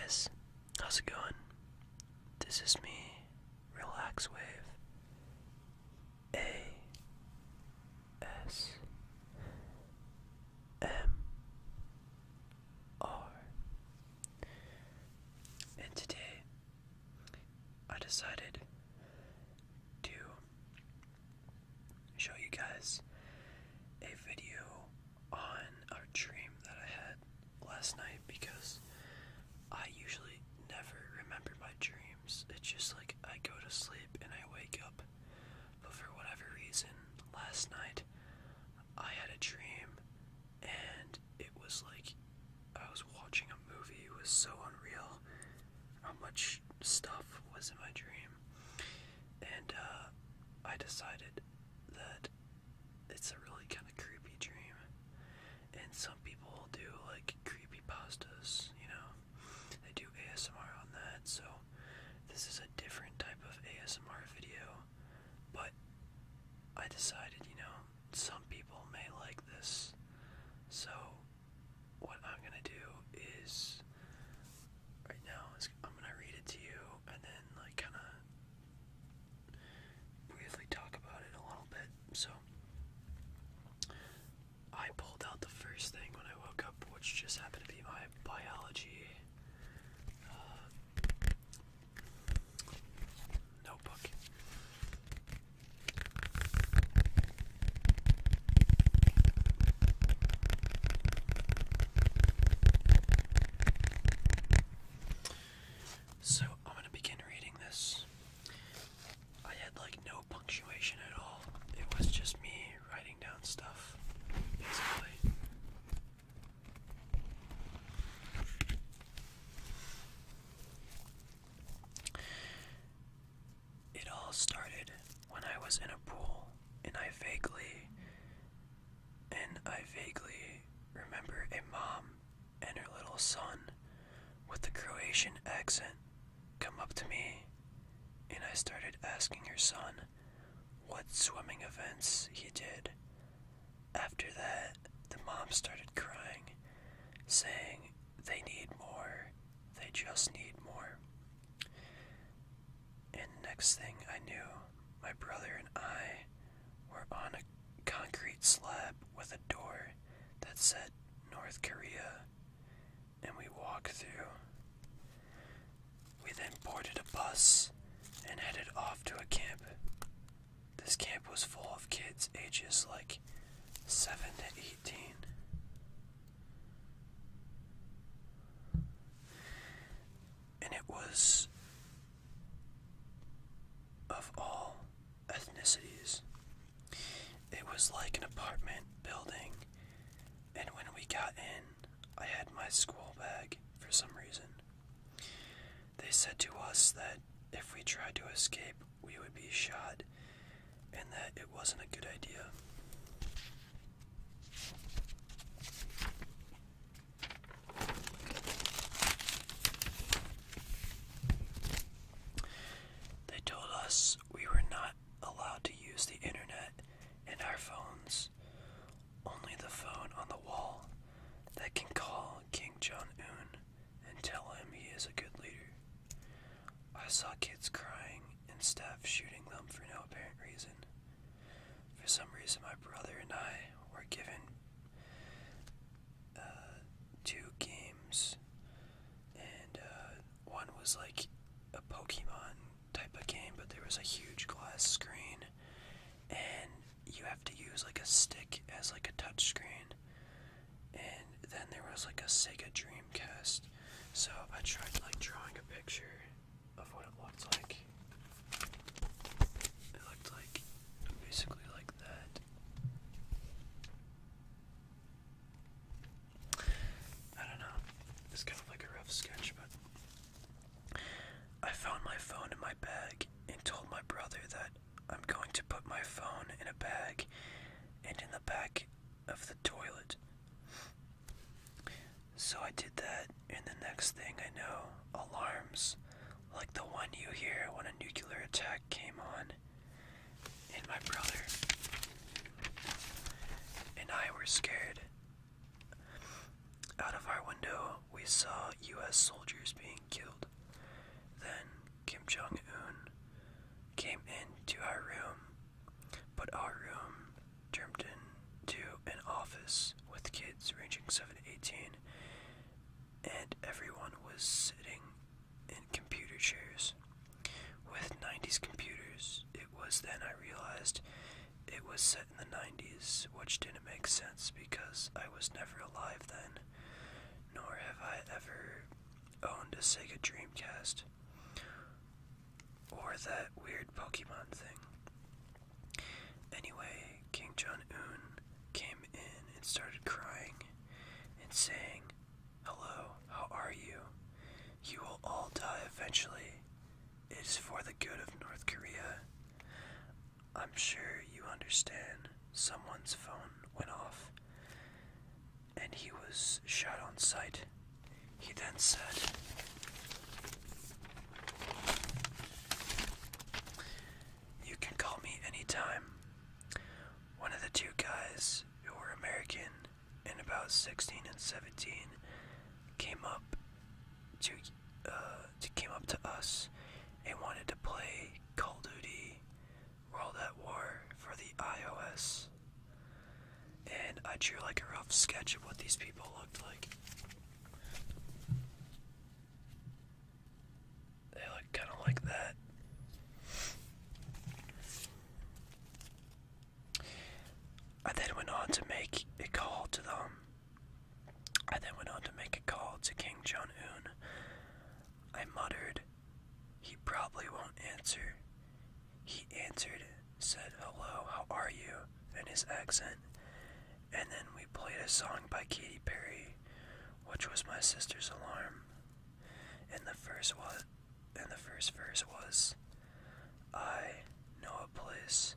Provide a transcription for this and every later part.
guys, how's it going? This is me, Relax Wave. ASMR. And today, I decided to show you guys a video on a dream that I had last night because I usually never remember my dreams. It's just like I go to sleep and I wake up. But for whatever reason, last night I had a dream and it was like I was watching a movie. It was so unreal how much stuff was in my dream. And I decided that it's a really kind of creepy dream. And some people do like creepy pastas, you know. They do ASMR on that, so this is a different type of ASMR video. But I decided, you know, some people may like this. So what I'm gonna do is right now is I'm gonna read it to you and then like kinda briefly talk about it a little bit. So I pulled out the first thing when I woke up, which just happened to be my biology notebook. So I'm gonna begin reading this. I had like no punctuation at all. It was just me writing down stuff, basically. It all started when I was in a pool, and I vaguely remember a mom and her little son with a Croatian accent come up to me, and I started asking her son what swimming events he did. After that, the mom started crying, saying they need more, they just need more. And next thing I knew, my brother and I were on a concrete slab with a door that said North Korea, and we walked through. We then boarded a bus and headed off to a camp. This camp was full of kids ages like 7 to 18. And it was of all ethnicities. It was like an apartment building, and when we got in, I had my school bag for some reason. They said to us that if we tried to escape, we would be shot, and that it wasn't a good idea. They told us we were not allowed to use the internet and our phones, only the phone on the wall that can call Kim Jong-un and tell him he is a good leader. I saw kids crying and staff shooting them for no apparent reason. For some reason, my brother and I were given 2 games, and one was like a Pokemon type of game, but there was a huge glass screen, and you have to use like a stick as like a touch screen. And then there was like a Sega Dreamcast. So I tried like drawing a picture of what it looked like. It looked like basically like that. I don't know. It's kind of like a rough sketch, but I found my phone in my bag and told my brother that I'm going to put my phone in a bag and in the back of the toilet. So I did that, and the next thing I know, alarms like the one you hear when a nuclear attack came on, and my brother and I were scared. Out of our window, we saw US soldiers being killed. Then Kim Jong-un came into our room, but our room turned into an office with kids ranging 7 to 18, and everyone was sitting in computer chairs with 90s computers. It was then I realized it was set in the 90s, which didn't make sense because I was never alive then, nor have I ever owned a Sega Dreamcast or that weird Pokemon thing. Anyway, King Jong-un came in and started crying and saying, "Hello, how are you? You will all die eventually. It is for the good of North Korea." I'm sure you understand. Someone's phone went off, and he was shot on sight. He then said, "You can call me anytime." One of the two guys who were American and about 16 and 17 came up to us and wanted to play Call of Duty World at War for the iOS. And I drew like a rough sketch of what these people looked like. They look kind of like that. I then went on to make a call to them. I then went on to make a call to King Jong-un. I muttered, "He probably won't answer." He answered, said, "Hello, how are you?" in his accent. And then we played a song by Katy Perry, which was my sister's alarm. And the first verse was, "I know a place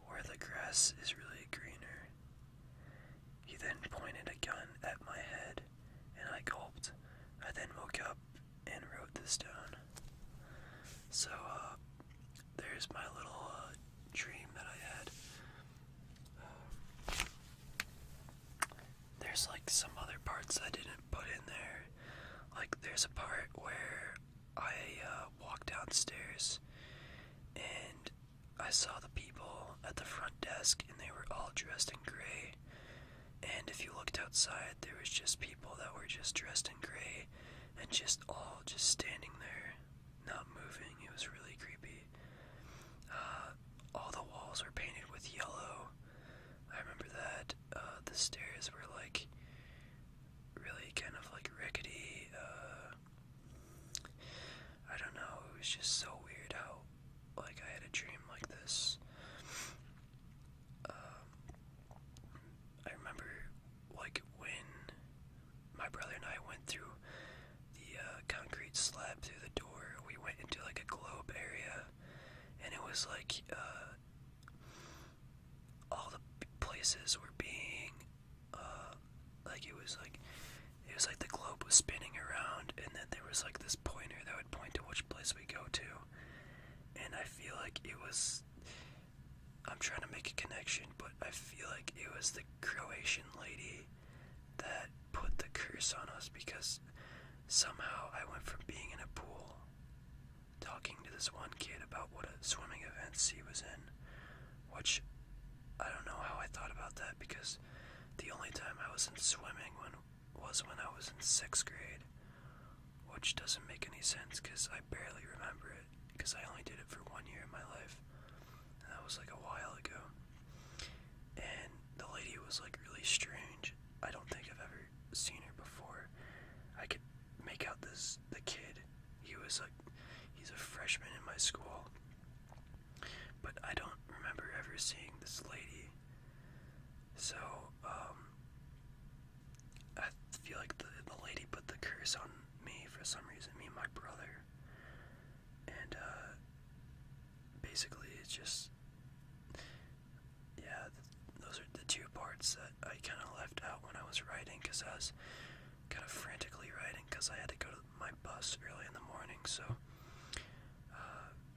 where the grass is really greener." He then pointed a gun at my head, and I gulped. I then woke up and wrote this down. So, there's my little dream that I had. There's like some other parts I didn't put in there. Like there's a part where I walked downstairs and I saw the people at the front desk and they were all dressed in gray. And if you looked outside, there was just people that were just dressed in gray and just all just standing there, not moving. It was really creepy. All the walls were painted with yellow. I remember that. The stairs were like really kind of like rickety. I don't know. It was just so weird how like I had a dream like this. I remember like when my brother and I went through the concrete slab through the door, we went into like a globe area, and it was like all the places were being like it was like the globe was spinning around, and then there was like this pointer that would point to which place we go to. And I feel like it was, I'm trying to make a connection, but I feel like it was the Croatian lady that put the curse on us, because somehow I went from being in a pool talking to this one kid about what a swimming event he was in, which I don't know how I thought about that, because the only time I was in swimming was when I was in 6th grade, which doesn't make any sense because I barely remember it, because I only did it for 1 year in my life, and that was like a while ago. And the lady was like really strange. I don't think I've ever seen her before. I could make out the kid. He's a freshman in my school, but I don't remember ever seeing this lady. So, I feel like the lady put the curse on me for some reason, me and my brother. And, basically it's just, yeah, those are the two parts that I kind of left out when I was writing, because I was kind of frantically writing because I had to go to my bus early in the morning, so,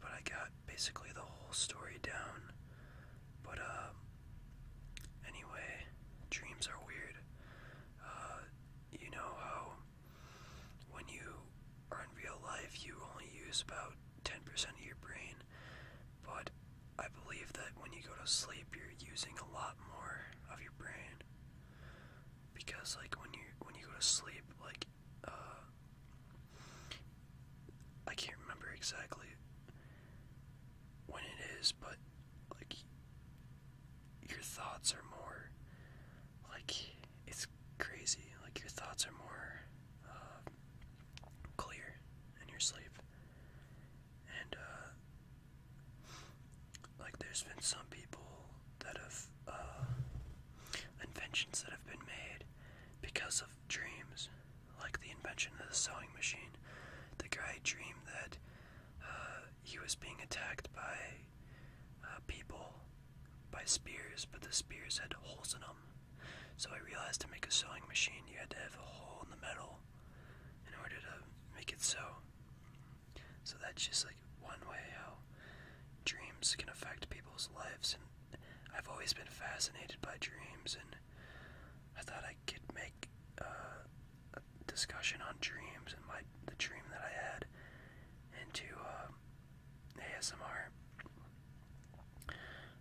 but I got basically the whole story down. But, anyway, dreams are weird. You know how use about 10% of your brain, but I believe that when you go to sleep, you're using a lot more of your brain, because like when you go to sleep, like I can't remember exactly when it is, but like your thoughts are more, like, it's crazy. Like your thoughts are more clear in your sleep, and like there's been some people that have inventions that have been made because of dreams, like the invention of the sewing machine. The guy dreamed that he was being attacked by people, by spears, but the spears had holes in them. So I realized to make a sewing machine, you had to have a hole in the metal in order to make it sew. So that's just like one way how dreams can affect people's lives, and I've always been fascinated by dreams, and I thought I could make a discussion on dreams and the dream that I had into ASMR.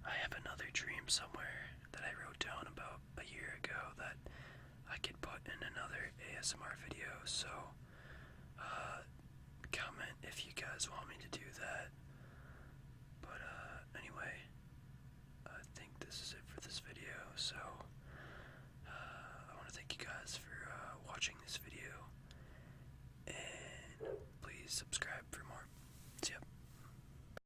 I have another dream somewhere that I wrote down about a year ago that I could put in another ASMR video, so comment if you guys want me to do that.